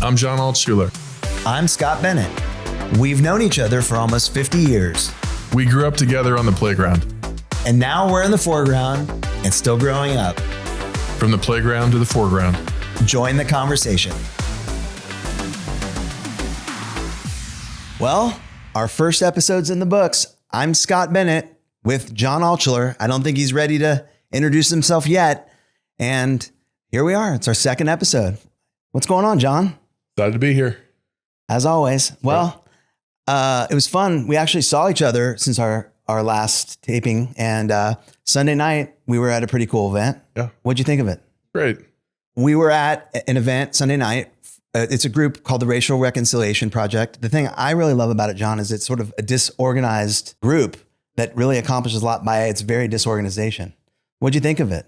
I'm John Altshuler. I'm Scott Bennett. We've known each other for almost 50 years. We grew up together on the playground. And now we're in the foreground and still growing up. From the playground to the foreground. Join the conversation. Well, our first episode's in the books. I'm Scott Bennett with John Altshuler. I don't think he's ready to introduce himself yet. And here we are. It's our second episode. What's going on, John? Excited to be here. As always. Well, it was fun. We actually saw each other since our last taping. And Sunday night, we were at a pretty cool event. Yeah. What'd you think of it? Great. We were at an event Sunday night. It's a group called the Racial Reconciliation Project. The thing I really love about it, John, is it's sort of a disorganized group that really accomplishes a lot by its very disorganization. What'd you think of it?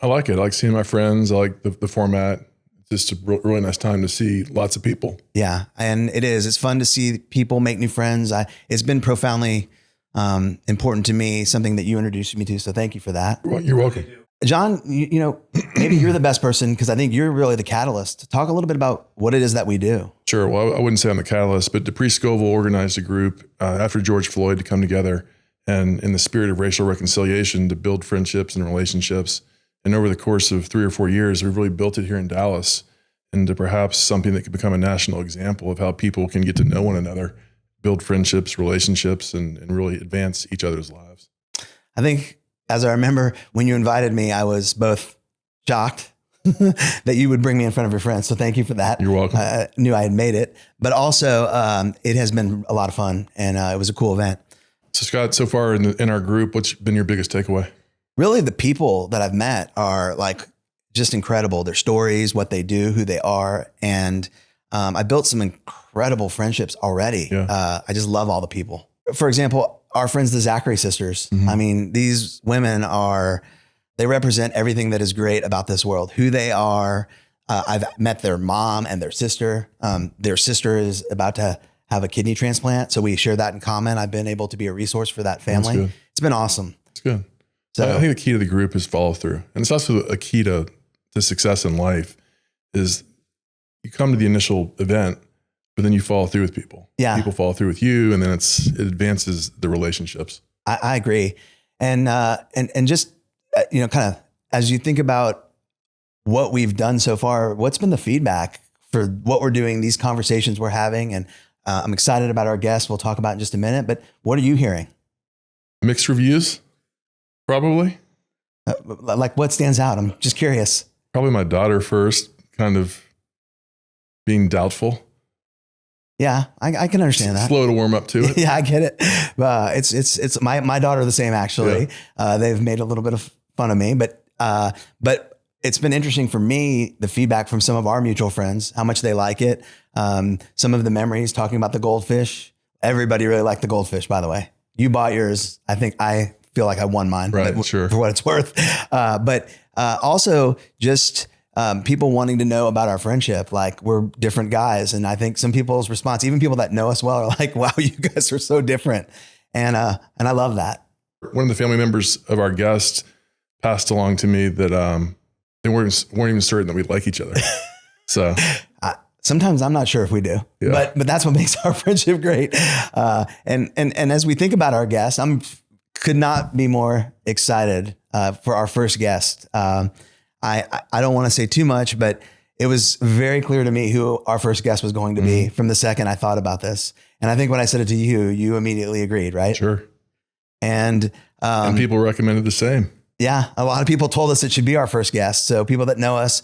I like it. I like seeing my friends. I like the format. It's just a really nice time to see lots of people. Yeah, and it is. It's fun to see people make new friends. It's been profoundly important to me, something that you introduced me to. So thank you for that. You're welcome. John, you know, maybe you're the best person because I think you're really the catalyst. Talk a little bit about what it is that we do. Sure. Well, I wouldn't say I'm the catalyst, but Dupree Scoville organized a group after George Floyd to come together and in the spirit of racial reconciliation to build friendships and relationships. And over the course of 3 or 4 years, we've really built it here in Dallas into perhaps something that could become a national example of how people can get to know one another, build friendships, relationships, and really advance each other's lives. I think, as I remember, when you invited me, I was both shocked that you would bring me in front of your friends. So thank you for that. You're welcome. I knew I had made it, but also it has been a lot of fun and it was a cool event. So Scott, so far in our group, what's been your biggest takeaway? Really, the people that I've met are like just incredible. Their stories, what they do, who they are. And I built some incredible friendships already. Yeah. I just love all the people. For example, our friends, the Zachary sisters. Mm-hmm. I mean, these women they represent everything that is great about this world, who they are. I've met their mom and their sister. Their sister is about to have a kidney transplant. So we share that in common. I've been able to be a resource for that family. It's been awesome. It's good. So I think the key to the group is follow through. And it's also a key to success in life is you come to the initial event, but then you follow through with people. Yeah. People follow through with you, and then it advances the relationships. I agree. And just, kind of as you think about what we've done so far, what's been the feedback for what we're doing, these conversations we're having? And I'm excited about our guests we'll talk about in just a minute, but what are you hearing? Mixed reviews, probably. Like what stands out? I'm just curious. Probably my daughter first, kind of being doubtful. Yeah, I can understand that. Slow to warm up to it. Yeah, I get it. It's my daughter the same actually. Yeah. They've made a little bit of fun of me, but it's been interesting for me, the feedback from some of our mutual friends, how much they like it. Some of the memories talking about the goldfish. Everybody really liked the goldfish, by the way. You bought yours. I think I feel like I won mine, right? Sure. For what it's worth. But also just people wanting to know about our friendship. Like we're different guys. And I think some people's response, even people that know us well, are like, wow, you guys are so different. And I love that. One of the family members of our guest passed along to me that they weren't even certain that we like each other. So sometimes I'm not sure if we do, but that's what makes our friendship great. And as we think about our guest, could not be more excited for our first guest. I don't want to say too much, but it was very clear to me who our first guest was going to be from the second I thought about this. And I think when I said it to you, you immediately agreed, right? Sure. And people recommended the same. Yeah. A lot of people told us it should be our first guest. So people that know us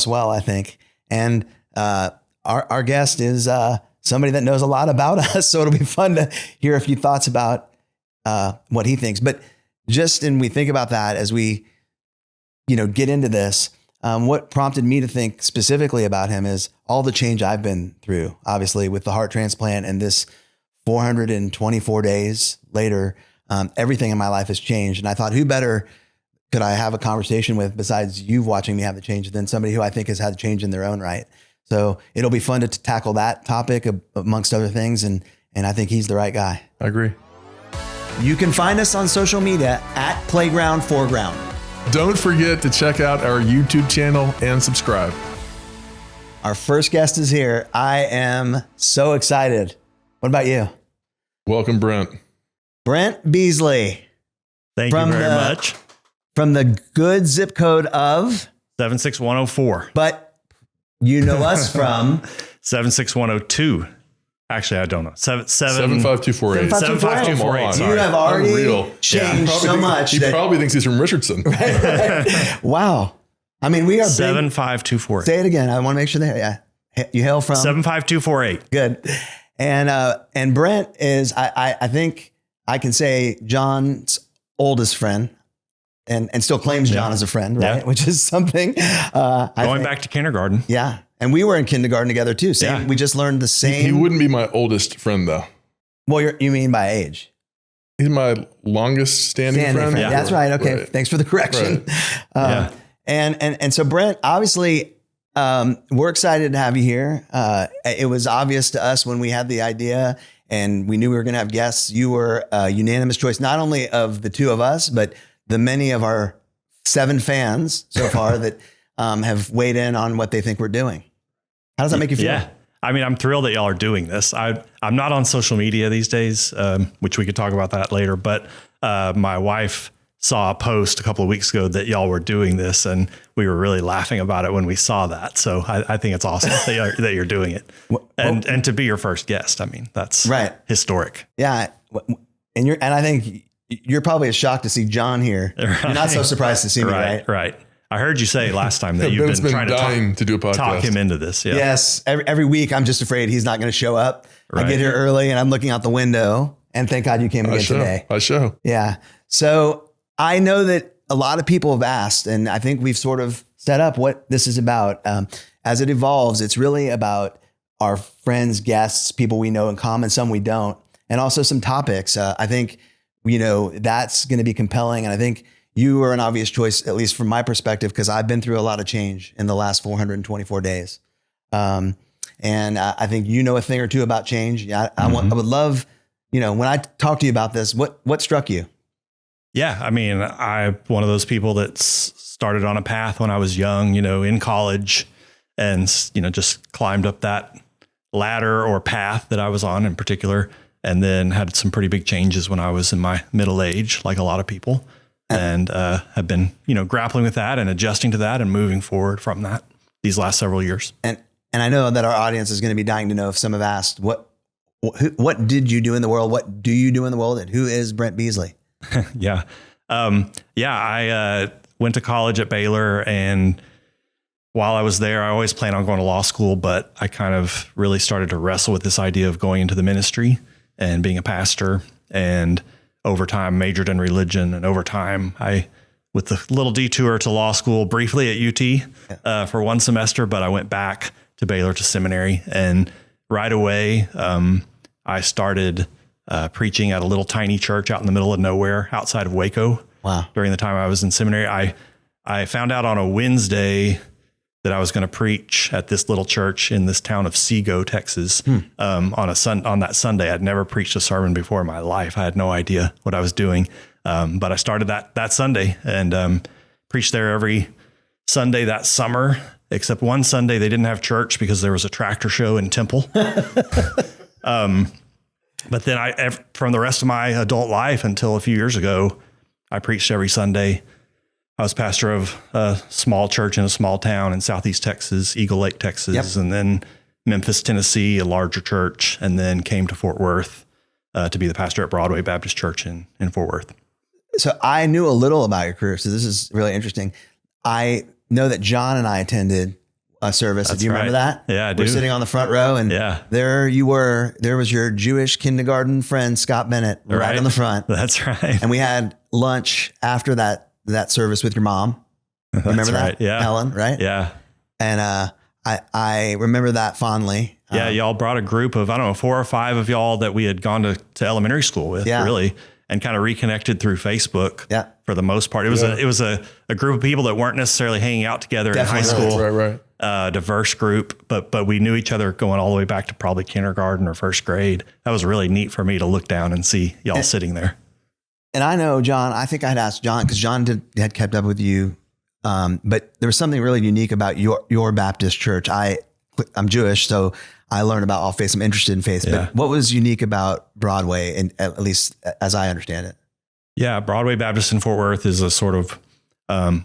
well, I think. And our guest is somebody that knows a lot about us. So it'll be fun to hear a few thoughts about what he thinks. But we think about that as we get into this, what prompted me to think specifically about him is all the change I've been through, obviously with the heart transplant and this 424 days later, everything in my life has changed. And I thought, who better could I have a conversation with besides you watching me have the change than somebody who I think has had change in their own right. So it'll be fun to tackle that topic amongst other things. And I think he's the right guy. I agree. You can find us on social media at Playground Foreground. Don't forget to check out our YouTube channel and subscribe. Our first guest is here. I am so excited. What about you? Welcome, Brent. Brent Beasley. Thank you very much. From the good zip code of 76104. But you know us from 76102. Actually, I don't know. 75248. 75248. You have already changed so much. He probably thinks he's from Richardson. Right. Wow. I mean, we are 75248. Say it again. I want to make sure that, yeah. You hail from 75248. Good. And Brent is, I think I can say John's oldest friend and still claims John as a friend, right? Yeah. Which is something. Going back to kindergarten. Yeah. And we were in kindergarten together too. Same. Yeah. We just learned the same. He wouldn't be my oldest friend, though. Well, you mean by age? He's my longest standing friend. Yeah. That's right. Okay. Right. Thanks for the correction. Right. And so Brent, obviously, we're excited to have you here. It was obvious to us when we had the idea and we knew we were going to have guests. You were a unanimous choice, not only of the two of us, but the many of our 7 fans so far that have weighed in on what they think we're doing. How does that make you feel? Yeah. I mean, I'm thrilled that y'all are doing this. I'm not on social media these days, which we could talk about that later. But my wife saw a post a couple of weeks ago that y'all were doing this, and we were really laughing about it when we saw that. So I think it's awesome that you're doing it, and to be your first guest. I mean, that's right. Historic. Yeah, and I think you're probably as shocked to see John here. Right. You're not so surprised to see me, right? Right. I heard you say last time that you've been trying to do a podcast. Talk him into this. Yeah. Yes. Every week, I'm just afraid he's not going to show up. Right. I get here early and I'm looking out the window, and thank God you came again today. Yeah. So I know that a lot of people have asked, and I think we've sort of set up what this is about. As it evolves, it's really about our friends, guests, people we know in common, some we don't, and also some topics. I think, that's going to be compelling. And I think you are an obvious choice, at least from my perspective, because I've been through a lot of change in the last 424 days. And I think you know a thing or two about change. I would love, when I talk to you about this, what struck you? Yeah. I mean, I'm one of those people that started on a path when I was young, in college, and, just climbed up that ladder or path that I was on in particular, and then had some pretty big changes when I was in my middle age, like a lot of people. And have been, grappling with that and adjusting to that and moving forward from that these last several years. And I know that our audience is going to be dying to know, if some have asked, what did you do in the world? What do you do in the world? And who is Brent Beasley? Yeah. I went to college at Baylor, and while I was there, I always planned on going to law school, but I kind of really started to wrestle with this idea of going into the ministry and being a pastor, and over time majored in religion. And over time, with the little detour to law school briefly at UT for one semester, but I went back to Baylor to seminary. And right away, I started preaching at a little tiny church out in the middle of nowhere outside of Waco. Wow. During the time I was in seminary, I found out on a Wednesday that I was going to preach at this little church in this town of Sego, Texas, on that Sunday. I'd never preached a sermon before in my life. I had no idea what I was doing. But I started that Sunday and preached there every Sunday that summer, except one Sunday they didn't have church because there was a tractor show in Temple. But then from the rest of my adult life until a few years ago, I preached every Sunday. I was pastor of a small church in a small town in Southeast Texas, Eagle Lake, Texas, and then Memphis, Tennessee, a larger church, and then came to Fort Worth to be the pastor at Broadway Baptist Church in Fort Worth. So I knew a little about your career, so this is really interesting. I know that John and I attended a service. Do you remember that? Yeah, I do. We're sitting on the front row, and there you were. There was your Jewish kindergarten friend, Scott Bennett, right on the front. That's right. And we had lunch after that service with your mom. Remember that? Yeah. Helen, right? Yeah. And I remember that fondly. Yeah, y'all brought a group of, 4 or 5 of y'all that we had gone to elementary school with, really, and kind of reconnected through Facebook. Yeah. For the most part, it was a group of people that weren't necessarily hanging out together in high school. Right. Diverse group, but we knew each other going all the way back to probably kindergarten or first grade. That was really neat for me to look down and see y'all sitting there. And I know, John, I think I had asked John, because John had kept up with you. But there was something really unique about your Baptist church. I'm Jewish, so I learned about all faiths. I'm interested in faith. Yeah. But what was unique about Broadway, and at least as I understand it? Yeah, Broadway Baptist in Fort Worth is a sort of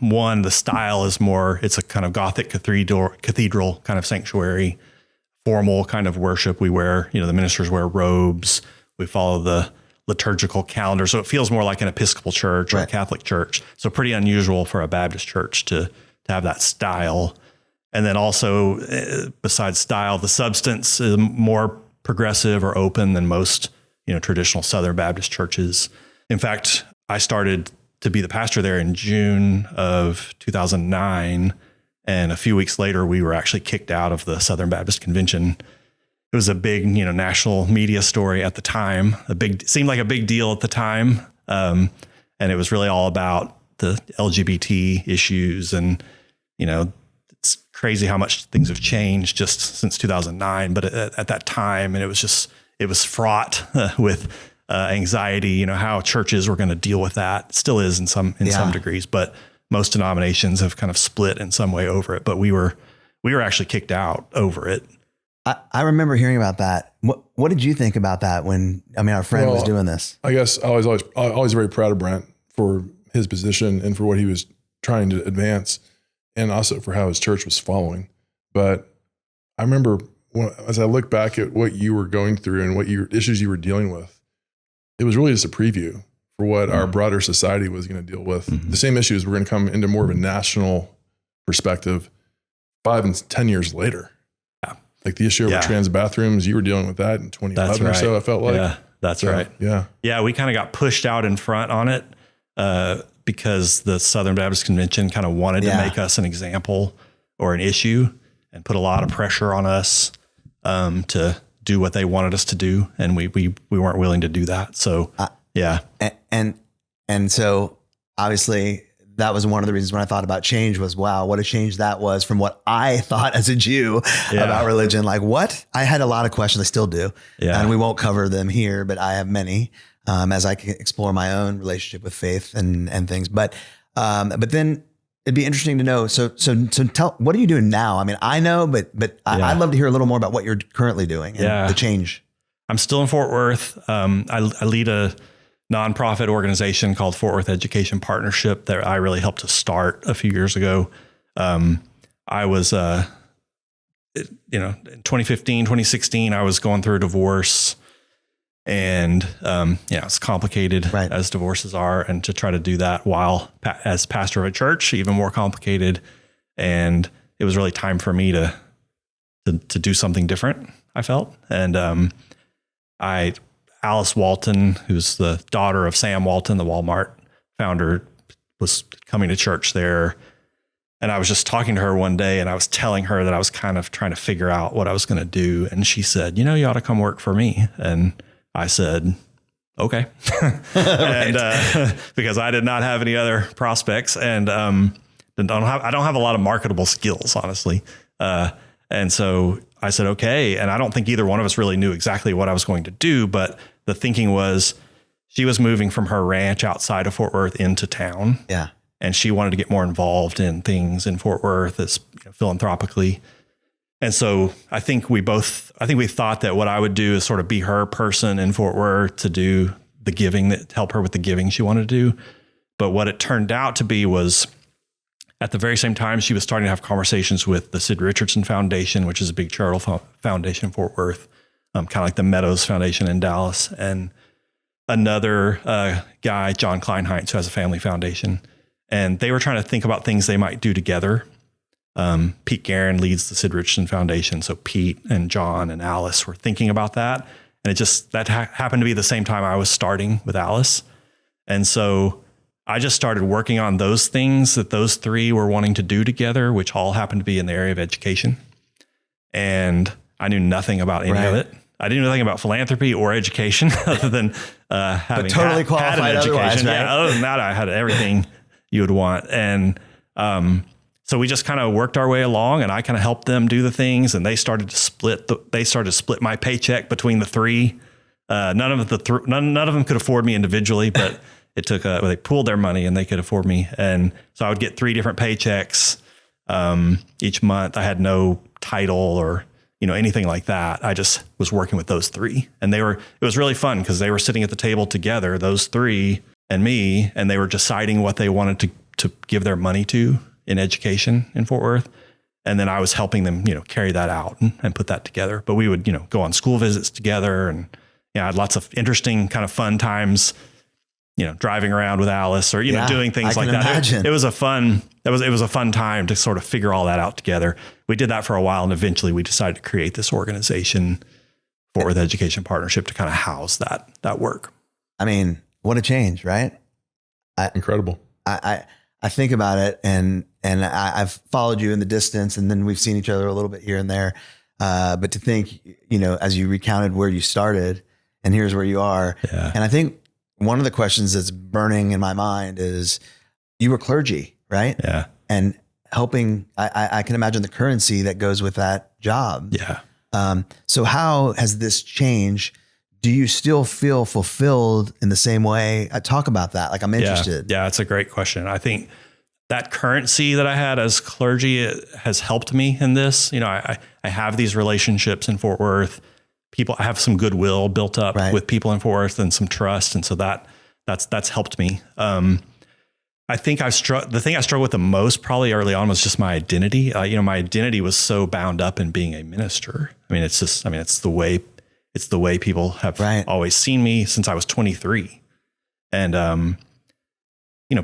one. The style is more. It's a kind of Gothic cathedral kind of sanctuary, formal kind of worship. We wear, the ministers wear robes. We follow the liturgical calendar, so it feels more like an Episcopal church or a Catholic church. So pretty unusual for a Baptist church to have that style. And then also, besides style, the substance is more progressive or open than most, traditional Southern Baptist churches. In fact, I started to be the pastor there in June of 2009. And a few weeks later, we were actually kicked out of the Southern Baptist Convention. It was a big, national media story at the time. Seemed like a big deal at the time. And it was really all about the LGBT issues. And, it's crazy how much things have changed just since 2009. But at that time, and it was fraught with anxiety, how churches were going to deal with that. It still is in some degrees, but most denominations have kind of split in some way over it. But we were actually kicked out over it. I remember hearing about that. What did you think about that when, our friend was doing this? I guess I was always very proud of Brent for his position and for what he was trying to advance, and also for how his church was following. But I remember as I look back at what you were going through and what issues you were dealing with, it was really just a preview for what our broader society was going to deal with. The same issues were going to come into more of a national perspective 5 and 10 years later. Like the issue of trans bathrooms, you were dealing with that in 2011 or so, I felt like. Yeah, that's right. Yeah. Yeah, we kind of got pushed out in front on it because the Southern Baptist Convention kind of wanted to make us an example or an issue and put a lot of pressure on us to do what they wanted us to do. And we weren't willing to do that. So, And so obviously that was one of the reasons when I thought about change was, wow, what a change that was from what I thought as a Jew about religion. Like what? I had a lot of questions. I still do. Yeah. And we won't cover them here, but I have many as I can explore my own relationship with faith and things. But then it'd be interesting to know. So tell, what are you doing now? I know, but I'd love to hear a little more about what you're currently doing and the change. I'm still in Fort Worth. I lead a nonprofit organization called Fort Worth Education Partnership that I really helped to start a few years ago. I was, in 2015, 2016, I was going through a divorce, and it's complicated as divorces are, and to try to do that while as pastor of a church, even more complicated. And it was really time for me to do something different, I felt. And Alice Walton, who's the daughter of Sam Walton, the Walmart founder, was coming to church there. And I was just talking to her one day, and I was telling her that I was kind of trying to figure out what I was going to do. And she said, you ought to come work for me. And I said, okay. And because I did not have any other prospects, and I don't have a lot of marketable skills, honestly. And so I said, okay. And I don't think either one of us really knew exactly what I was going to do, but the thinking was she was moving from her ranch outside of Fort Worth into town. Yeah. And she wanted to get more involved in things in Fort Worth as philanthropically. And so I think we thought that what I would do is sort of be her person in Fort Worth to do the giving, that help her with the giving she wanted to do. But what it turned out to be was, at the very same time, she was starting to have conversations with the Sid Richardson Foundation, which is a big charitable foundation in Fort Worth, kind of like the Meadows Foundation in Dallas, and another guy, John Kleinheinz, who has a family foundation. And they were trying to think about things they might do together. Pete Guerin leads the Sid Richardson Foundation. So Pete and John and Alice were thinking about that. And that happened to be the same time I was starting with Alice. And so I just started working on those things that those three were wanting to do together, which all happened to be in the area of education. And I knew nothing about any of it. I didn't know anything about philanthropy or education other than having totally had an education. Right? Yeah, other than that, I had everything you would want. And so we just kind of worked our way along, and I kind of helped them do the things, and they started to split my paycheck between the three. None of them could afford me individually, but it took they pooled their money and they could afford me. And so I would get 3 different paychecks each month. I had no title or, anything like that. I just was working with those three, and it was really fun because they were sitting at the table together, those three and me, and they were deciding what they wanted to give their money to in education in Fort Worth. And then I was helping them, carry that out and put that together. But we would, go on school visits together, and I had lots of interesting kind of fun times, driving around with Alice or, doing things like that. Imagine. It was a fun time to sort of figure all that out together. We did that for a while, and eventually we decided to create this organization, Fort Worth Education Partnership, to kind of house that work. I mean, what a change, right? Incredible. I think about it, and I've followed you in the distance, and then we've seen each other a little bit here and there. But to think, as you recounted where you started and here's where you are. Yeah. And I think one of the questions that's burning in my mind is you were clergy, right? Yeah. And helping, I can imagine the currency that goes with that job. Yeah. So how has this changed? Do you still feel fulfilled in the same way? Talk about that. Like, I'm interested. Yeah, it's a great question. I think that currency that I had as clergy has helped me in this. I have these relationships in Fort Worth. I have some goodwill built up with people in Fort Worth and some trust. And so that's helped me. I think the thing I struggled with the most probably early on was just my identity. My identity was so bound up in being a minister. It's the way people have always seen me since I was 23. And,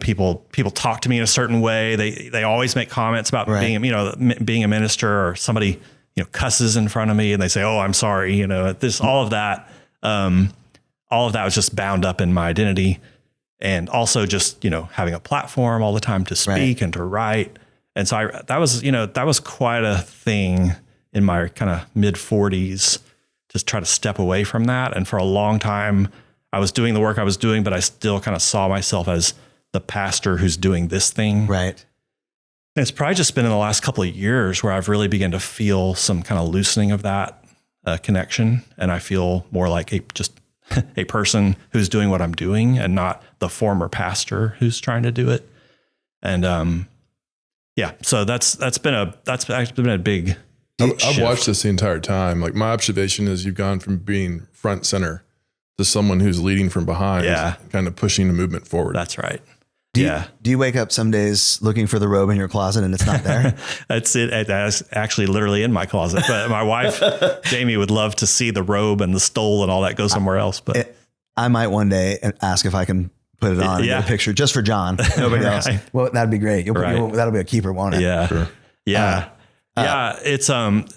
people talk to me in a certain way. They always make comments about being a minister, or somebody, cusses in front of me and they say, "Oh, I'm sorry." All of that was just bound up in my identity. And also just, having a platform all the time to speak and to write. And so that was quite a thing in my kind of mid 40s, just try to step away from that. And for a long time I was doing the work I was doing, but I still kind of saw myself as the pastor who's doing this thing. Right. And it's probably just been in the last couple of years where I've really begun to feel some kind of loosening of that connection. And I feel more like a person who's doing what I'm doing and not the former pastor who's trying to do it. And, so that's been a big I've watched this the entire time. Like, my observation is you've gone from being front center to someone who's leading from behind, kind of pushing the movement forward. That's right. Do you wake up some days looking for the robe in your closet and it's not there? That's it. That's actually literally in my closet. But my wife, Jamie, would love to see the robe and the stole and all that go somewhere else. But I might one day ask if I can put it on and get a picture just for John, nobody else. Well, that'd be great. That'll be a keeper, won't it? Yeah. Sure. Yeah. It's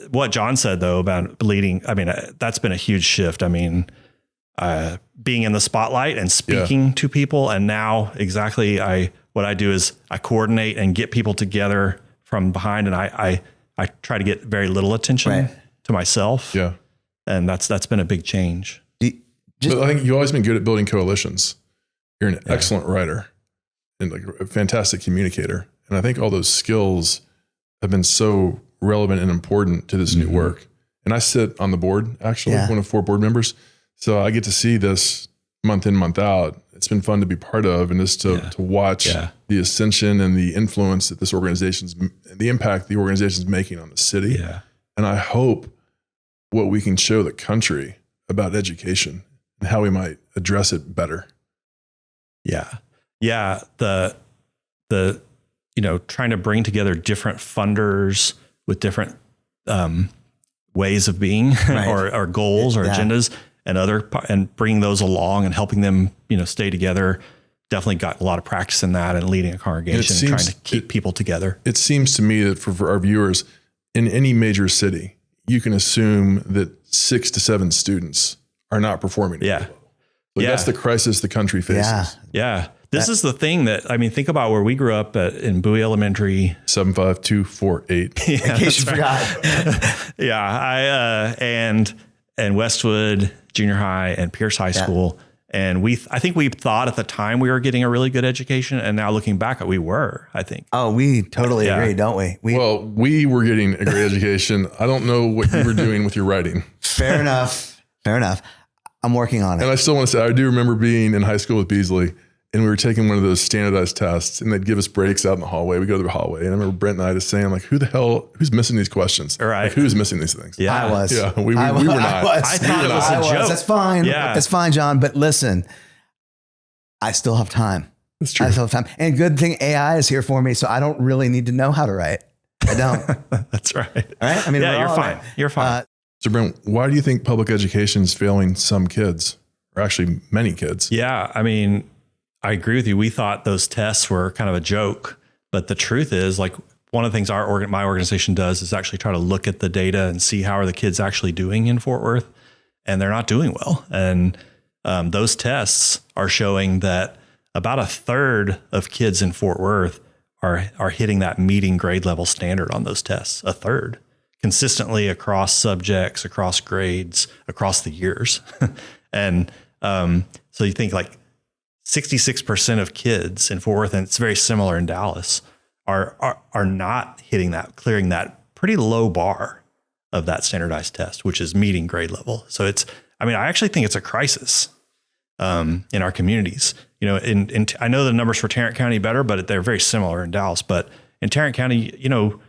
what John said though about leading. That's been a huge shift. Being in the spotlight and speaking to people. And now what I do is I coordinate and get people together from behind. And I try to get very little attention to myself. Yeah. And that's been a big change. But I think you've always been good at building coalitions. You're an excellent writer and like a fantastic communicator. And I think all those skills have been so relevant and important to this new work. And I sit on the board, actually, one of 4 board members. So I get to see this month in, month out. It's been fun to be part of, and just to watch the ascension and the influence that the impact the organization's making on the city. Yeah. And I hope what we can show the country about education and how we might address it better. Yeah. Yeah. The trying to bring together different funders with different ways of being or goals or agendas and bringing those along and helping them, stay together. Definitely got a lot of practice in that and leading a congregation and trying to keep people together. It seems to me that for our viewers, in any major city, you can assume that 6 to 7 students are not performing. That's the crisis the country faces. Yeah. This is the thing that, think about where we grew up in Bowie Elementary. 75248. In case you forgot. And Westwood Junior High and Pierce High School. And I think we thought at the time we were getting a really good education. And now looking back, we were, I think. Oh, we totally agree, don't we? We were getting a great education. I don't know what you were doing with your writing. Fair enough. I'm working on it. And I still want to say, I do remember being in high school with Beasley, and we were taking one of those standardized tests, and they'd give us breaks out in the hallway. We go to the hallway, and I remember Brent and I just saying, like, who's missing these questions? Right. Like, who's missing these things? Yeah. I was. Yeah, we were not. I thought it was a joke. That's fine. Yeah. It's fine, John. But listen, I still have time. That's true. I still have time. And good thing AI is here for me, so I don't really need to know how to write. I don't. That's right. Right? I mean, Yeah, we're you're all- fine. You're fine. So, Brent, why do you think public education is failing some kids, or actually many kids? Yeah, I mean, I agree with you. We thought those tests were kind of a joke, but the truth is, like, one of the things my organization does is actually try to look at the data and see how are the kids actually doing in Fort Worth, and they're not doing well. And those tests are showing that about a third of kids in Fort Worth are hitting that meeting grade level standard on those tests. A third, consistently across subjects, across grades, across the years. And so you think like 66% of kids in Fort Worth, and it's very similar in Dallas, are not hitting that, clearing that pretty low bar of that standardized test, which is meeting grade level. So I actually think it's a crisis in our communities. You know, I know the numbers for Tarrant County better, but they're very similar in Dallas. But in Tarrant County, you know,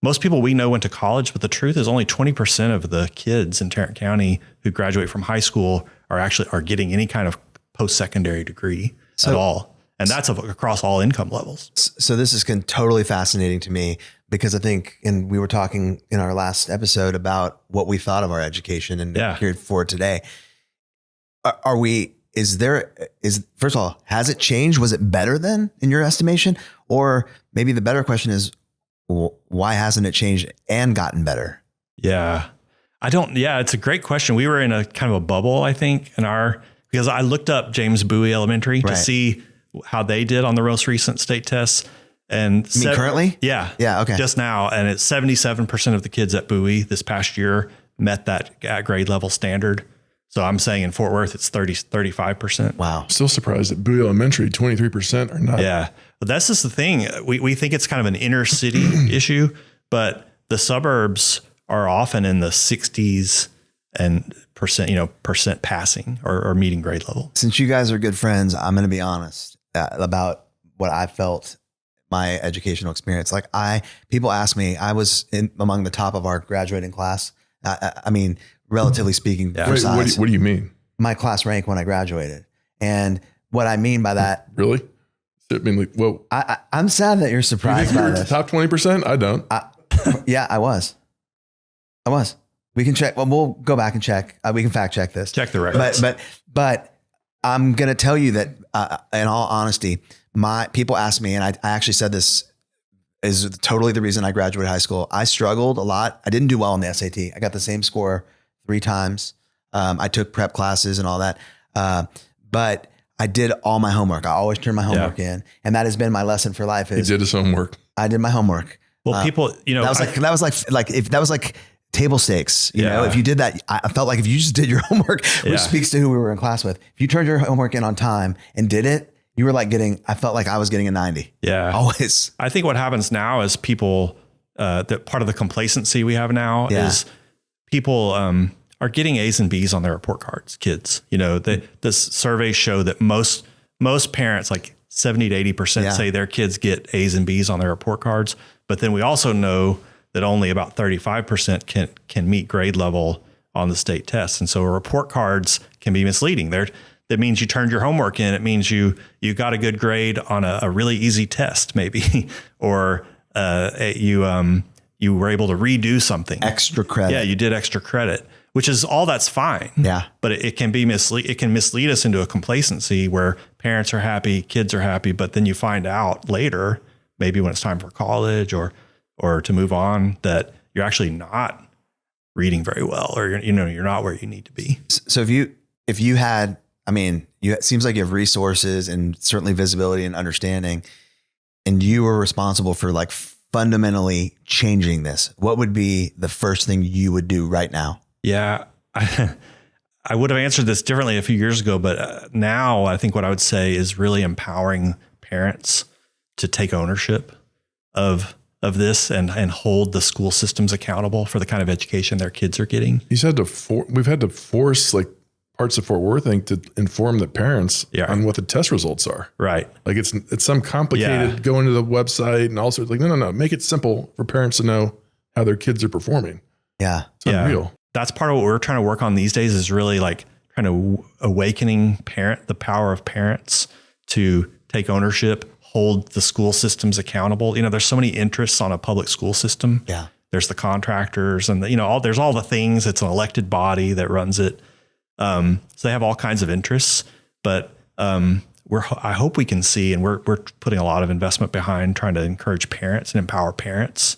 most people we know went to college, but the truth is only 20% of the kids in Tarrant County who graduate from high school are getting any kind of post-secondary degree at all. And that's across all income levels. So this is totally fascinating to me because I think, and we were talking in our last episode about what we thought of our education and here for today. First of all, has it changed? Was it better then in your estimation? Or maybe the better question is, why hasn't it changed and gotten better? Yeah, it's a great question. We were in a kind of a bubble, I think, because I looked up James Bowie Elementary to see how they did on the most recent state tests. And currently? Yeah. Yeah. Okay. Just now. And it's 77% of the kids at Bowie this past year met that grade level standard. So I'm saying in Fort Worth, it's 35%. Wow. Still surprised at Bowie Elementary, 23% are not. Yeah. But that's just the thing. We think it's kind of an inner city issue, but the suburbs are often in the 60s and percent passing or meeting grade level. Since you guys are good friends, I'm going to be honest about what I felt my educational experience. Like people ask me, I was among the top of our graduating class. I mean, relatively speaking, Wait, what do you mean? My class rank when I graduated. And what I mean by that. Really? I mean, like, whoa. I'm sad that you're surprised by this. Top 20%? I don't. Yeah, I was. We can check. Well, we'll go back and check. We can fact check this. Check the records. But I'm going to tell you that in all honesty, people ask me, and I actually said this is totally the reason I graduated high school. I struggled a lot. I didn't do well on the SAT. I got the same score 3 times. I took prep classes and all that. But I did all my homework. I always turn my homework in. And that has been my lesson for life. He did his homework. I did my homework. Well, people, that was like table stakes. You know, if you did that, I felt like if you just did your homework, which speaks to who we were in class with. If you turned your homework in on time and did it, you were like I felt like I was getting a 90. Yeah. Always. I think what happens now is people, that part of the complacency we have now is people are getting A's and B's on their report cards, kids. You know, the surveys show that most parents, like 70 to 80% say their kids get A's and B's on their report cards. But then we also know that only about 35% can meet grade level on the state tests. And so report cards can be misleading. That means you turned your homework in. It means you got a good grade on a really easy test, maybe, or you were able to redo something. Extra credit. Yeah, you did extra credit, which is that's fine. Yeah. But it can be it can mislead us into a complacency where parents are happy, kids are happy, but then you find out later, maybe when it's time for college or to move on, that you're actually not reading very well, or you're not where you need to be. So if you had, it seems like you have resources and certainly visibility and understanding, and you were responsible for like fundamentally changing this, what would be the first thing you would do right now? Yeah, I would have answered this differently a few years ago, but now I think what I would say is really empowering parents to take ownership of this and hold the school systems accountable for the kind of education their kids are getting. We've had to force like Hearts of Fort Worth thing to inform the parents Yeah. on what the test results are. Right. Like it's some complicated going to the website and all sorts. Like no. Make it simple for parents to know how their kids are performing. Yeah. It's unreal. That's part of what we're trying to work on these days is really like kind of awakening the power of parents to take ownership, hold the school systems accountable. You know, there's so many interests on a public school system. Yeah. There's the contractors and there's all the things. It's an elected body that runs it. So they have all kinds of interests, but I hope we can see, and we're putting a lot of investment behind trying to encourage parents and empower parents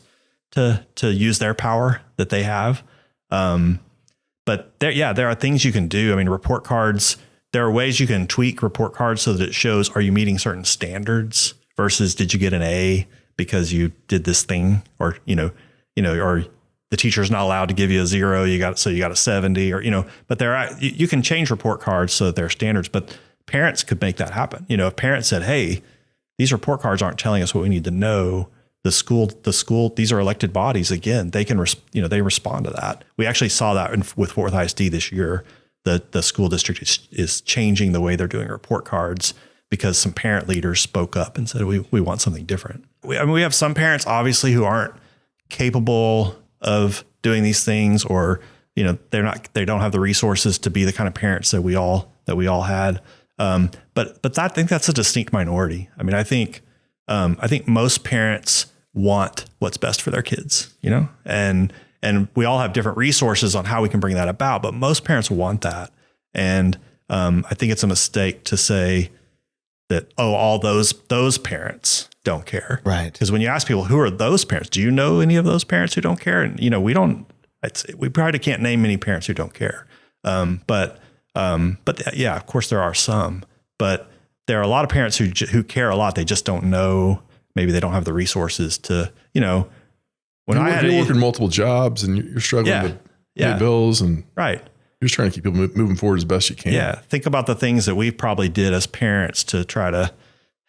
to use their power that they have. But there are things you can do. I mean, report cards, there are ways you can tweak report cards so that it shows, are you meeting certain standards versus did you get an A because you did this thing, or, or the teacher's not allowed to give you a 0. You got a 70 or, but you can change report cards so that they're standards, but parents could make that happen. If parents said, hey, these report cards aren't telling us what we need to know. The school, these are elected bodies. Again, they can, they respond to that. We actually saw that with Fort Worth ISD this year. The school district is changing the way they're doing report cards because some parent leaders spoke up and said, we want something different. We have some parents obviously who aren't capable of doing these things, or, they don't have the resources to be the kind of parents that we all had. But I think that's a distinct minority. I mean, I think most parents want what's best for their kids, and we all have different resources on how we can bring that about, but most parents want that. And I think it's a mistake to say that, all those parents don't care. Right. Because when you ask people, who are those parents? Do you know any of those parents who don't care? And, we probably can't name many parents who don't care. But yeah, of course there are some, but there are a lot of parents who care a lot. They just don't know. Maybe they don't have the resources to, when you're working multiple jobs and you're struggling to pay bills, and right. You're just trying to keep people moving forward as best you can. Yeah. Think about the things that we probably did as parents to try to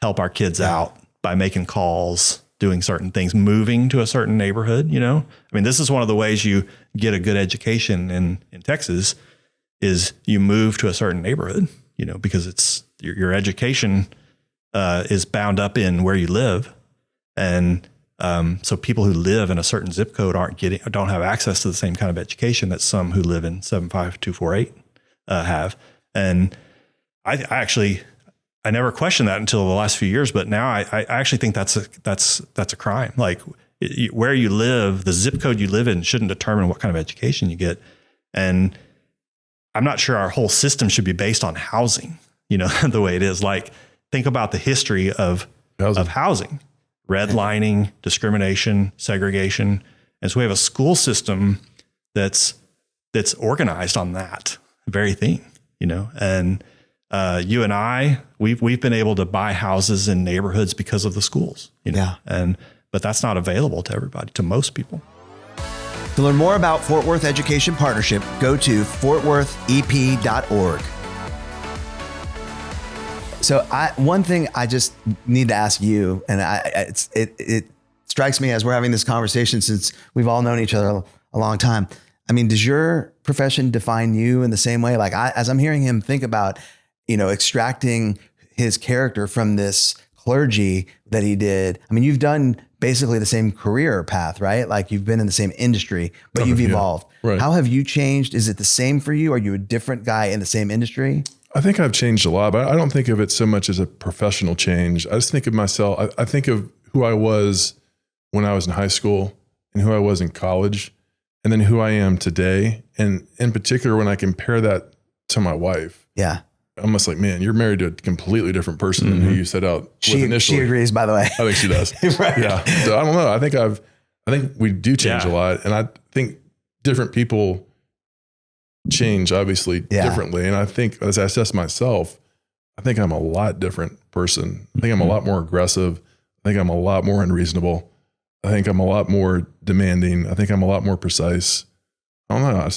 help our kids out by making calls, doing certain things, moving to a certain neighborhood. I mean, this is one of the ways you get a good education in Texas is you move to a certain neighborhood, because it's your education is bound up in where you live. And so people who live in a certain zip code don't have access to the same kind of education that some who live in 75248 have. And I never questioned that until the last few years, but now I actually think that's a crime. Like where you live, the zip code you live in shouldn't determine what kind of education you get. And I'm not sure our whole system should be based on housing, the way it is. Like think about the history of housing, redlining, discrimination, segregation. And so we have a school system that's organized on that very thing, and you and I, we've been able to buy houses in neighborhoods because of the schools, but that's not available to everybody, to most people. To learn more about Fort Worth Education Partnership, go to fortworthep.org. So one thing I just need to ask you, and it strikes me as we're having this conversation since we've all known each other a long time. I mean, does your profession define you in the same way? Like as I'm hearing him think about, extracting his character from this clergy that he did. I mean, you've done basically the same career path, right? Like you've been in the same industry, but you've evolved. Right. How have you changed? Is it the same for you? Are you a different guy in the same industry? I think I've changed a lot, but I don't think of it so much as a professional change. I just think of myself, I think of who I was when I was in high school and who I was in college, and then who I am today. And in particular, when I compare that to my wife, I'm almost like, man, you're married to a completely different person than who you set out with initially. She agrees, by the way. I think she does. Right. Yeah. So I don't know. I think we do change a lot. And I think different people change obviously differently. And I think as I assess myself, I think I'm a lot different person. I think I'm a lot more aggressive. I think I'm a lot more unreasonable. I think I'm a lot more demanding. I think I'm a lot more precise. I don't know.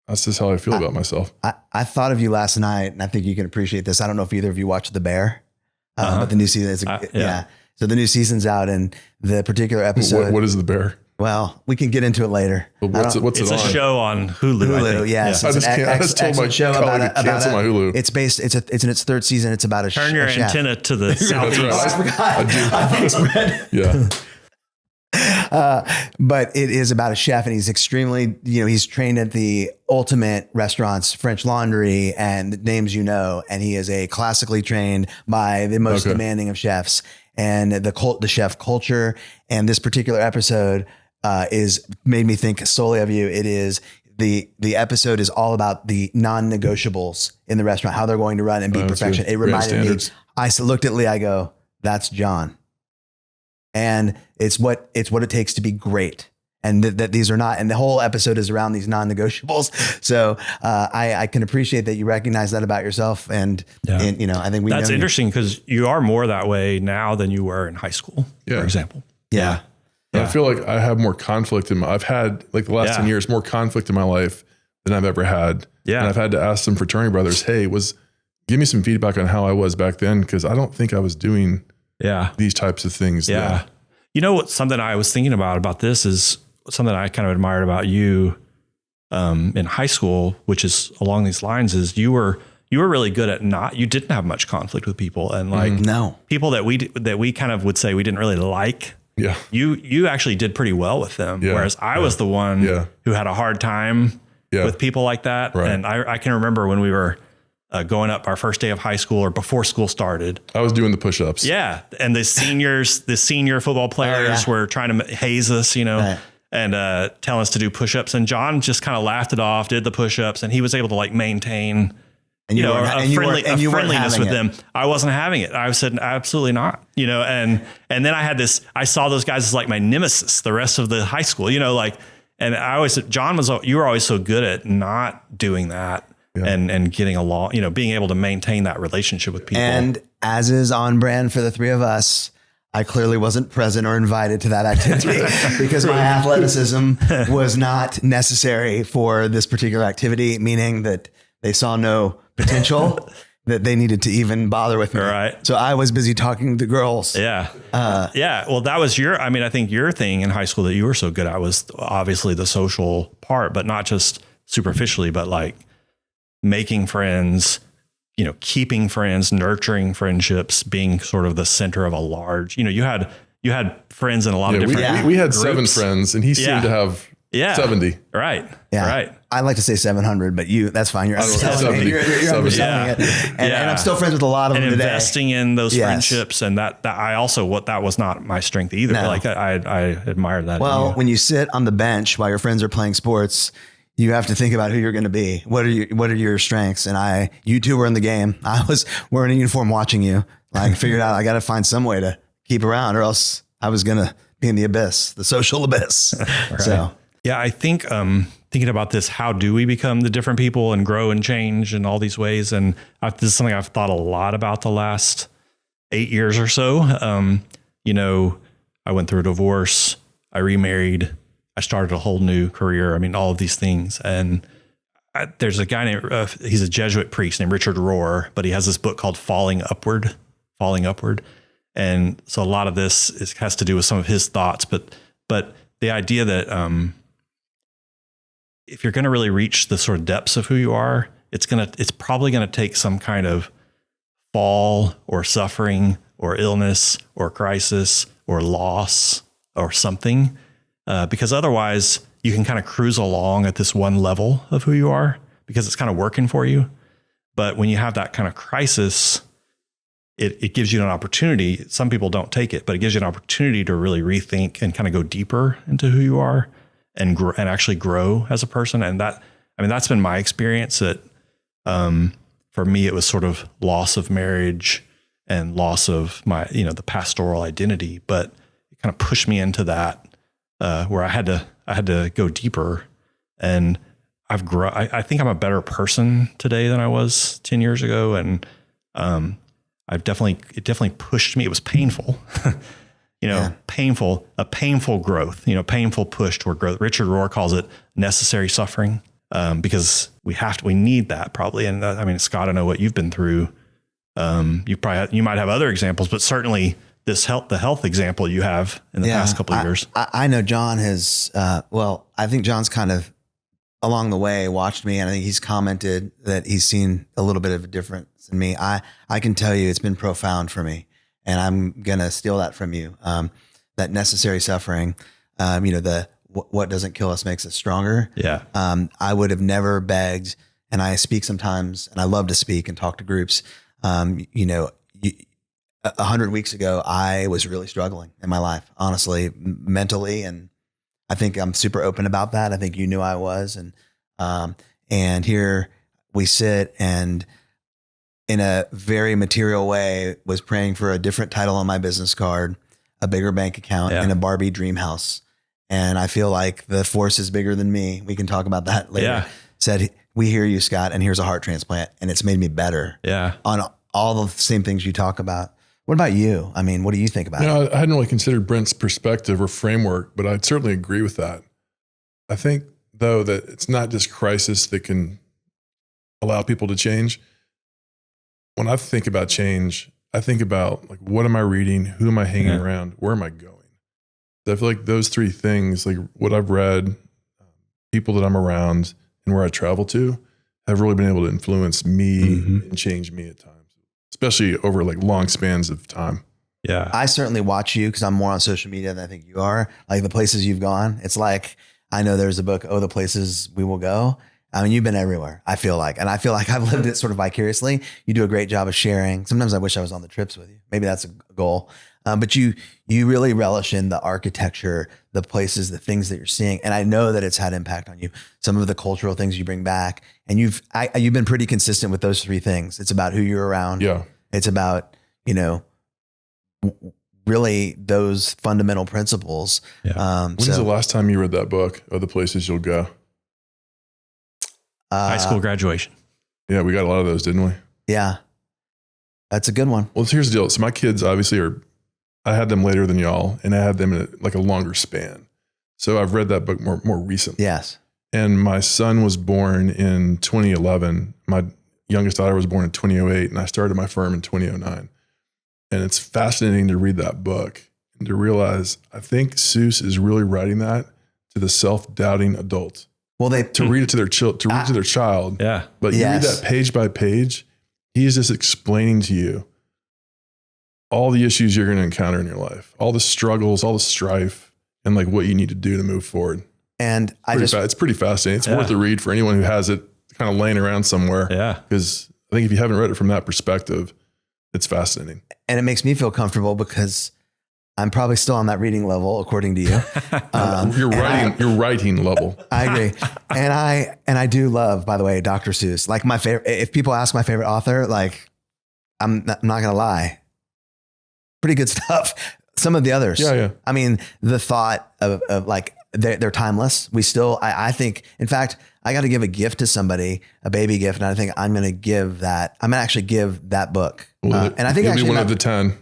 That's just how I feel about myself. I thought of you last night, and I think you can appreciate this. I don't know if either of you watched The Bear, but the new season is, So the new season's out, and the particular episode. What is The Bear? Well, we can get into it later. But what's It's it a on? show on Hulu. I Hulu, think. yes. I It's just an can't. I just told my excellent show colleague about to cancel my Hulu. It's in its third season. It's about a Turn your a chef. antenna to the That's southeast. right. I forgot. Thanks, Brent. Yeah. But it is about a chef, and he's extremely, he's trained at the ultimate restaurants, French Laundry and names, and he is a classically trained by the most demanding of chefs, and the chef culture. And this particular episode is made me think solely of you. It is the episode is all about the non-negotiables in the restaurant, how they're going to run and be perfection. good. It Grand reminded me, standards. I looked at Lee, I go, that's John. And it's what it takes to be great. And that these are not, and the whole episode is around these non-negotiables. So I can appreciate that you recognize that about yourself. And, I think That's interesting because you are more that way now than you were in high school, for example. Yeah. I feel like I have more conflict I've had like the last 10 years, more conflict in my life than I've ever had. Yeah. And I've had to ask some fraternity brothers, hey, give me some feedback on how I was back then. Cause I don't think I was doing these types of things. Yeah. You know what, something I was thinking about this is something I kind of admired about you in high school, which is along these lines, is you were really good at you didn't have much conflict with people, and like people that we kind of would say we didn't really like. Yeah. You actually did pretty well with them. Yeah. Whereas I was the one who had a hard time with people like that. Right. And I can remember when we were going up our first day of high school or before school started. I was doing the push-ups. Yeah. And the senior football players were trying to haze us, and telling us to do push-ups. And John just kind of laughed it off, did the push-ups, and he was able to like maintain a friendliness with them. I wasn't having it. I said, absolutely not, and then I saw those guys as like my nemesis, the rest of the high school, and I always said, you were always so good at not doing that. Yeah. And getting along, being able to maintain that relationship with people. And as is on brand for the three of us, I clearly wasn't present or invited to that activity because my athleticism was not necessary for this particular activity, meaning that they saw no potential that they needed to even bother with me. Right. So I was busy talking to girls. Yeah. Well, that was I think your thing in high school that you were so good at was obviously the social part, but not just superficially, but like making friends, keeping friends, nurturing friendships, being sort of the center of a large, you had friends in a lot of different we had groups. 7 friends and he seemed to have 70. Right. Yeah. Right. I like to say 700, but that's fine. You're underselling it. You're underselling it. And I'm still friends with a lot of them today. Investing in those friendships. And that was not my strength either. No. Like I admire that. Well, when you sit on the bench while your friends are playing sports, you have to think about who you're going to be. What are your strengths? And you two were in the game. I was wearing a uniform watching you. I figured out I got to find some way to keep around or else I was going to be in the abyss, the social abyss. Right. So, yeah, I think thinking about this, how do we become the different people and grow and change in all these ways? And this is something I've thought a lot about the last 8 years or so. I went through a divorce. I remarried. I started a whole new career. I mean, all of these things. And there's a guy named, he's a Jesuit priest named Richard Rohr, but he has this book called Falling Upward. And so a lot of this has to do with some of his thoughts, but the idea that if you're going to really reach the sort of depths of who you are, it's probably going to take some kind of fall or suffering or illness or crisis or loss or something. Because otherwise you can kind of cruise along at this one level of who you are because it's kind of working for you. But when you have that kind of crisis, it gives you an opportunity. Some people don't take it, but it gives you an opportunity to really rethink and kind of go deeper into who you are and grow, and actually grow as a person. And that's been my experience that, for me, it was sort of loss of marriage and loss of my, the pastoral identity, but it kind of pushed me into that. Where I had to go deeper, and I've grown. I think I'm a better person today than I was 10 years ago. And, it definitely pushed me. It was painful, a painful growth, painful push toward growth. Richard Rohr calls it necessary suffering, because we need that probably. And Scott, I know what you've been through. You might have other examples, but certainly the health example you have in the past couple of years. I know John has, I think John's kind of along the way watched me, and I think he's commented that he's seen a little bit of a difference in me. I can tell you it's been profound for me, and I'm going to steal that from you. That necessary suffering, what doesn't kill us makes us stronger. Yeah. I would have never begged, and I speak sometimes, and I love to speak and talk to groups. 100 weeks ago, I was really struggling in my life, honestly, mentally. And I think I'm super open about that. I think you knew I was. And here we sit, and in a very material way was praying for a different title on my business card, a bigger bank account, and a Barbie dream house. And I feel like the force is bigger than me. We can talk about that later. Yeah. Said, we hear you, Scott, and here's a heart transplant. And it's made me better on all the same things you talk about. What about you? I mean, what do you think about it? I hadn't really considered Brent's perspective or framework, but I'd certainly agree with that. I think, though, that it's not just crisis that can allow people to change. When I think about change, I think about, like, what am I reading? Who am I hanging around? Where am I going? So I feel like those three things, like what I've read, people that I'm around, and where I travel to, have really been able to influence me and change me at times, especially over like long spans of time. Yeah. I certainly watch you because I'm more on social media than I think you are. Like the places you've gone, it's like, I know there's a book, Oh, the Places We Will Go. I mean, you've been everywhere, I feel like. And I feel like I've lived it sort of vicariously. You do a great job of sharing. Sometimes I wish I was on the trips with you. Maybe that's a goal. But you really relish in the architecture, the places, the things that you're seeing. And I know that it's had impact on you. Some of the cultural things you bring back. And you've been pretty consistent with those three things. It's about who you're around. Yeah. It's about, really those fundamental principles. Yeah. When's the last time you read that book, Oh, the Places You'll Go? High school graduation. Yeah, we got a lot of those, didn't we? Yeah. That's a good one. Well, here's the deal. So my kids obviously I had them later than y'all, and I had them in a longer span. So I've read that book more recently. Yes. And my son was born in 2011. My youngest daughter was born in 2008, and I started my firm in 2009. And it's fascinating to read that book and to realize, I think Seuss is really writing that to the self-doubting adult. Well, to read it to their child. Yeah. But you read that page by page, he is just explaining to you all the issues you're going to encounter in your life, all the struggles, all the strife, and like what you need to do to move forward. And it's pretty fascinating. It's worth a read for anyone who has it kind of laying around somewhere. Yeah. Because I think if you haven't read it from that perspective, it's fascinating. And it makes me feel comfortable because I'm probably still on that reading level, according to you. Your writing level. I agree. And I do love, by the way, Dr. Seuss. Like my favorite, if people ask my favorite author, like I'm not going to lie. Pretty good stuff. Some of the others. Yeah. I mean, the thought of like, they're timeless. We still, I think, in fact, I got to give a gift to somebody, a baby gift. And I think I'm going to actually give that book. Well, and I think actually one of the 10.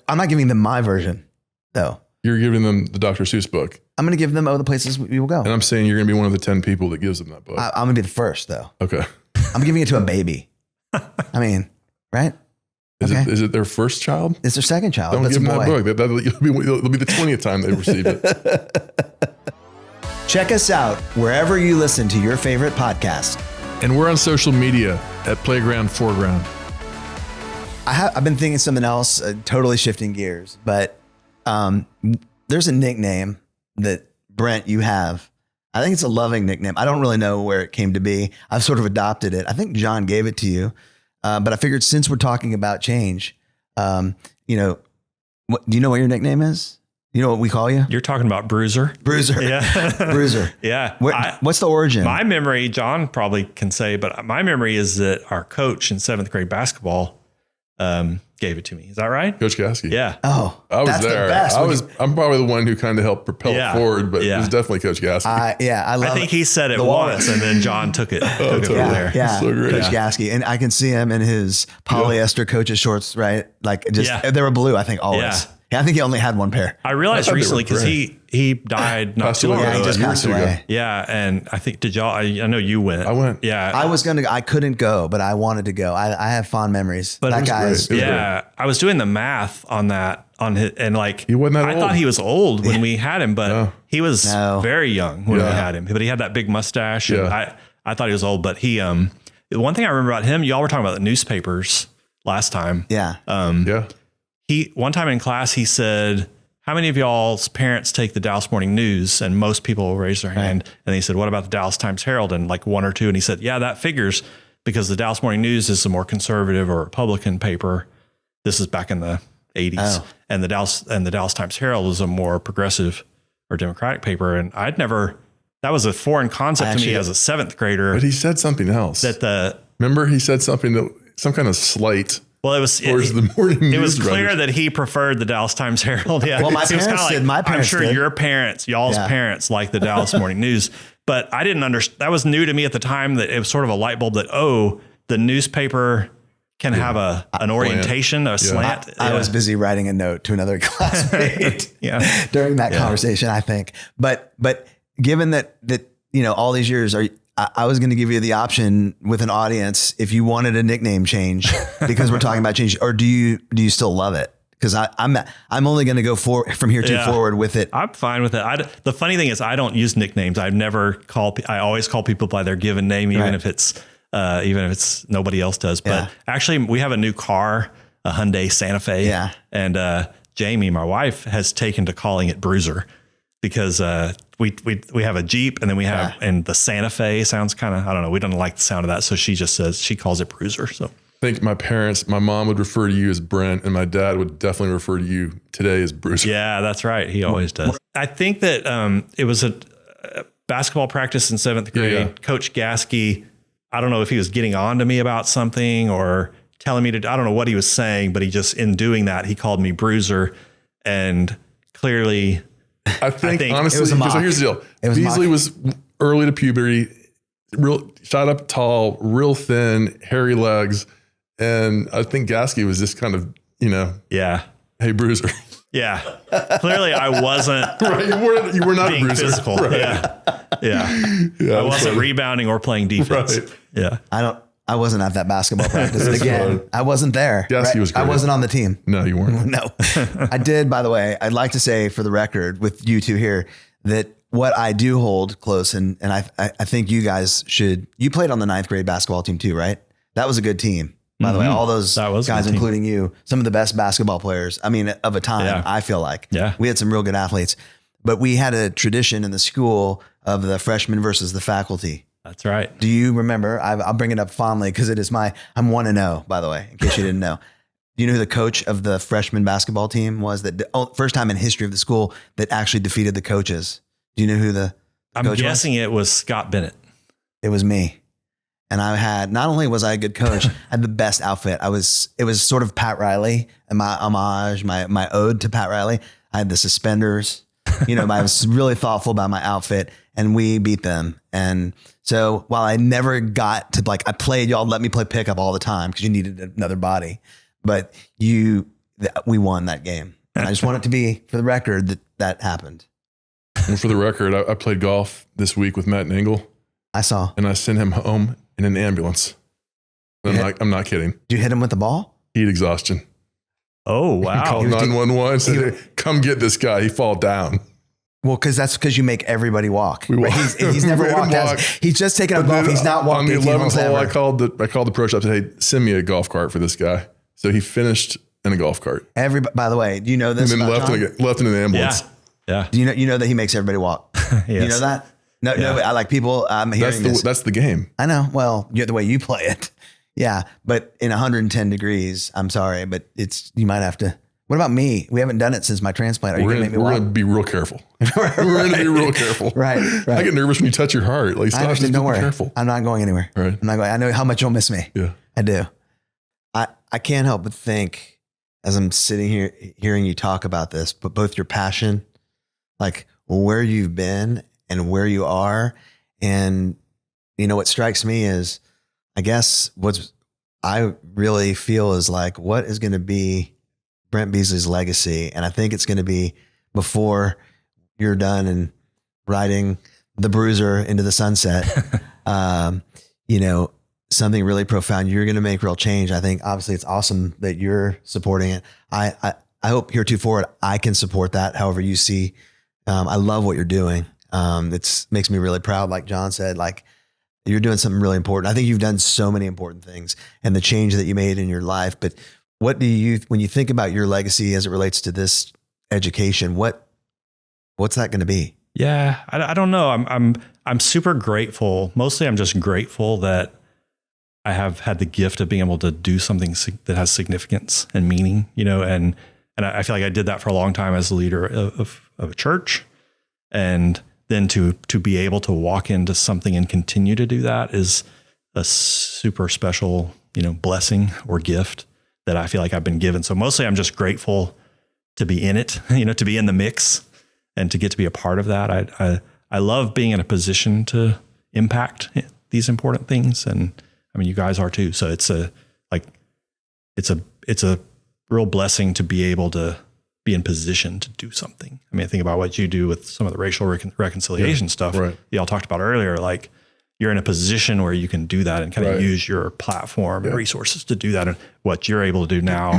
I'm not giving them my version though. You're giving them the Dr. Seuss book. I'm going to give them, Oh, the Places We Will Go. And I'm saying you're going to be one of the 10 people that gives them that book. I'm going to be the first though. Okay. I'm giving it to a baby. I mean, right? Is it their first child? It's their second child. Don't That's give them a that boy. book. It'll be the 20th time they receive it. Check us out wherever you listen to your favorite podcast. And we're on social media at Playground Foreground. I've been thinking something else, totally shifting gears, but there's a nickname that Brent, you have. I think it's a loving nickname. I don't really know where it came to be. I've sort of adopted it. I think John gave it to you. But I figured since we're talking about change, do you know what your nickname is? You know what we call you? You're talking about Bruiser. Bruiser. Yeah. Bruiser. Yeah. What's the origin? My memory, John probably can say, but my memory is that our coach in 7th grade basketball gave it to me. Is that right? Coach Gasky. Yeah. Oh, I was that's there. the best. I'm probably the one who kind of helped propel it forward, but it was definitely Coach Gasky. I love it. I think he said it once and then John took it totally. from there. Yeah. So great. Coach Gasky. And I can see him in his polyester coach's shorts, right? Like they were blue, I think, always. Yeah, I think he only had one pair. I realized recently because he died not too long ago. Yeah, he just passed away. Yeah, and I think I know you went. I went. Yeah, I couldn't go, but I wanted to go. I have fond memories. But that guy's I was doing the math on that on his, and like, He wasn't that I old. thought he was old when we had him, but No. he was very young when we had him, but he had that big mustache. And I thought he was old, but he, one thing I remember about him, y'all were talking about the newspapers last time. Yeah. He, one time in class, he said, how many of y'all's parents take the Dallas Morning News? And most people raised their hand. And he said, what about the Dallas Times Herald? And like one or two. And he said, yeah, that figures, because the Dallas Morning News is a more conservative or Republican paper. This is back in the 80s. And the Dallas Times Herald was a more progressive or Democratic paper. And that was a foreign concept to me as a seventh grader. But he said something else. Remember he said something that some kind of slight. Well, it was towards the morning news. It was clear writers. that he preferred the Dallas Times Herald. Yeah. Well, my parents did. My parents I'm sure did. your parents, y'all's parents, like the Dallas Morning News, but I didn't understand. That was new to me at the time. That it was sort of a light bulb that the newspaper can have an orientation, a slant. I was busy writing a note to another classmate during that conversation, I think. But given that all these years I was going to give you the option with an audience if you wanted a nickname change, because we're talking about change, or do you still love it? Because I'm only going to go from here to forward with it. I'm fine with it. The funny thing is I don't use nicknames. I always call people by their given name, even if it's nobody else does. But actually we have a new car, a Hyundai Santa Fe. Yeah. And Jamie, my wife, has taken to calling it Bruiser, because we have a Jeep, and then we have, and the Santa Fe sounds kind of, I don't know, we don't like the sound of that. So she calls it Bruiser. So I think my mom would refer to you as Brent, and my dad would definitely refer to you today as Bruiser. Yeah, that's right. He always does. I think that it was a basketball practice in seventh grade. Yeah. Coach Gasky, I don't know if he was getting on to me about something or telling me I don't know what he was saying, but he just, in doing that, he called me Bruiser, and clearly, I think honestly, it was a mock. so here's the deal. Beasley was early to puberty, real shot up tall, real thin, hairy legs. And I think Gasky was just kind of, hey, Bruiser. Yeah. Clearly I wasn't right. You were not being a Bruiser. physical. Right. Yeah. I wasn't rebounding or playing defense. Right. Yeah. I wasn't at that basketball practice. Again, I wasn't there. Gasky was great. I wasn't on the team. No, you weren't. No, I did, by the way. I'd like to say for the record with you two here that what I do hold close, and I think you guys should, you played on the 9th grade basketball team too, right? That was a good team. By the way, all those guys, including you, some of the best basketball players, of a time, I feel like. Yeah. We had some real good athletes, but we had a tradition in the school of the freshmen versus the faculty. That's right. Do you remember? I'll bring it up fondly because it is I'm 1-0, by the way, in case you didn't know. Do you know who the coach of the freshman basketball team was? First time in history of the school that actually defeated the coaches. Do you know who the I'm guessing it was Scott Bennett. It was me. And I had, not only was I a good coach, I had the best outfit. It was sort of Pat Riley, and my homage, my ode to Pat Riley. I had the suspenders, I was really thoughtful about my outfit, and we beat them. And so while I never got to I played, y'all let me play pickup all the time because you needed another body, but we won that game. And I just want it to be for the record that happened. Well, for the record, I played golf this week with Matt Nangle. I saw. And I sent him home in an ambulance. I'm not kidding. Did you hit him with the ball? Heat exhaustion. Oh, wow. He called 911, said, come get this guy. He fall down. Well, because you make everybody walk. Right? He's never walked. He's just taken a golf. He's not walked. On the 11th hole, I called the pro shop and said, hey, send me a golf cart for this guy. So he finished in a golf cart. By the way, do you know this? And then left in an ambulance. Yeah. Do you know that he makes everybody walk? Yes. You know that? No, I like people. I'm hearing this. That's the game. I know. Well, the way you play it. Yeah. But in 110 degrees, I'm sorry, but you might have to. What about me? We haven't done it since my transplant. Are you going to make me walk? We're going to be real careful. We're going to be real careful. Right. I get nervous when you touch your heart. Like, stop, just don't worry. Careful. I'm not going anywhere. Right. I'm not going. I know how much you'll miss me. Yeah. I do. I can't help but think as I'm sitting here hearing you talk about this, but both your passion, like where you've been and where you are. And, what strikes me is, I guess I really feel is like, what is going to be Brent Beasley's legacy? And I think it's going to be before you're done and riding the bruiser into the sunset, something really profound. You're going to make real change. I think obviously it's awesome that you're supporting it. I I hope heretofore I can support that. However you see, I love what you're doing. Makes me really proud. Like John said, like you're doing something really important. I think you've done so many important things and the change that you made in your life. But what when you think about your legacy as it relates to this education, what's that going to be? Yeah, I don't know. I'm super grateful. Mostly I'm just grateful that I have had the gift of being able to do something that has significance and meaning, and I feel like I did that for a long time as a leader of a church. And then to be able to walk into something and continue to do that is a super special, blessing or gift that I feel like I've been given. So mostly I'm just grateful to be in it, to be in the mix and to get to be a part of that. I love being in a position to impact these important things. And I mean, you guys are too. So it's a real blessing to be able to be in position to do something. I mean, think about what you do with some of the racial reconciliation stuff y'all talked about earlier. Like you're in a position where you can do that and kind of use your platform and resources to do that. And what you're able to do now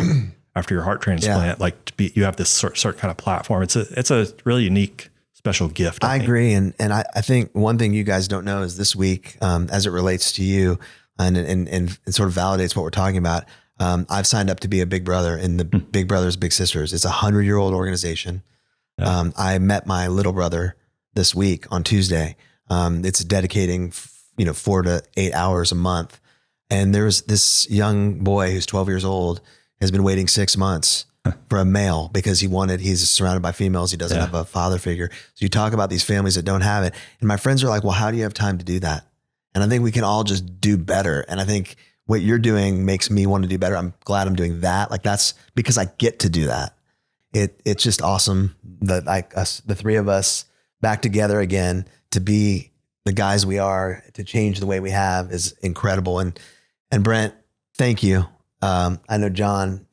after your heart transplant, you have this certain kind of platform. It's a really unique, special gift. I agree. And I think one thing you guys don't know is this week, as it relates to you and it sort of validates what we're talking about. I've signed up to be a big brother in the Big Brothers Big Sisters. It's a 100-year-old organization. Yeah. I met my little brother this week on Tuesday. It's dedicating, 4 to 8 hours a month. And there's this young boy who's 12 years old has been waiting 6 months for a male because he's surrounded by females. He doesn't have a father figure. So you talk about these families that don't have it. And my friends are like, well, how do you have time to do that? And I think we can all just do better. And I think what you're doing makes me want to do better. I'm glad I'm doing that. Like that's because I get to do that. It's just awesome that the three of us back together again to be the guys we are, to change the way we have is incredible. And Brent, thank you. I know John,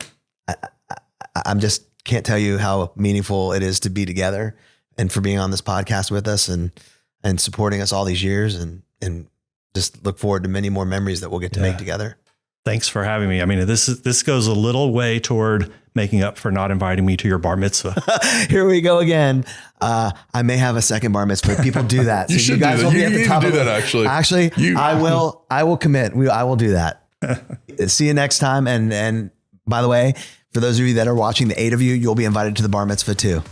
I'm just can't tell you how meaningful it is to be together and for being on this podcast with us and supporting us all these years and just look forward to many more memories that we'll get to make together. Thanks for having me. I mean, this goes a little way toward making up for not inviting me to your bar mitzvah. Here we go again. I may have a second bar mitzvah. People do that. You should guys do that. You need to do that actually. Actually, I will commit. I will do that. See you next time. And by the way, for those of you that are watching, the 8 of you, you'll be invited to the bar mitzvah too.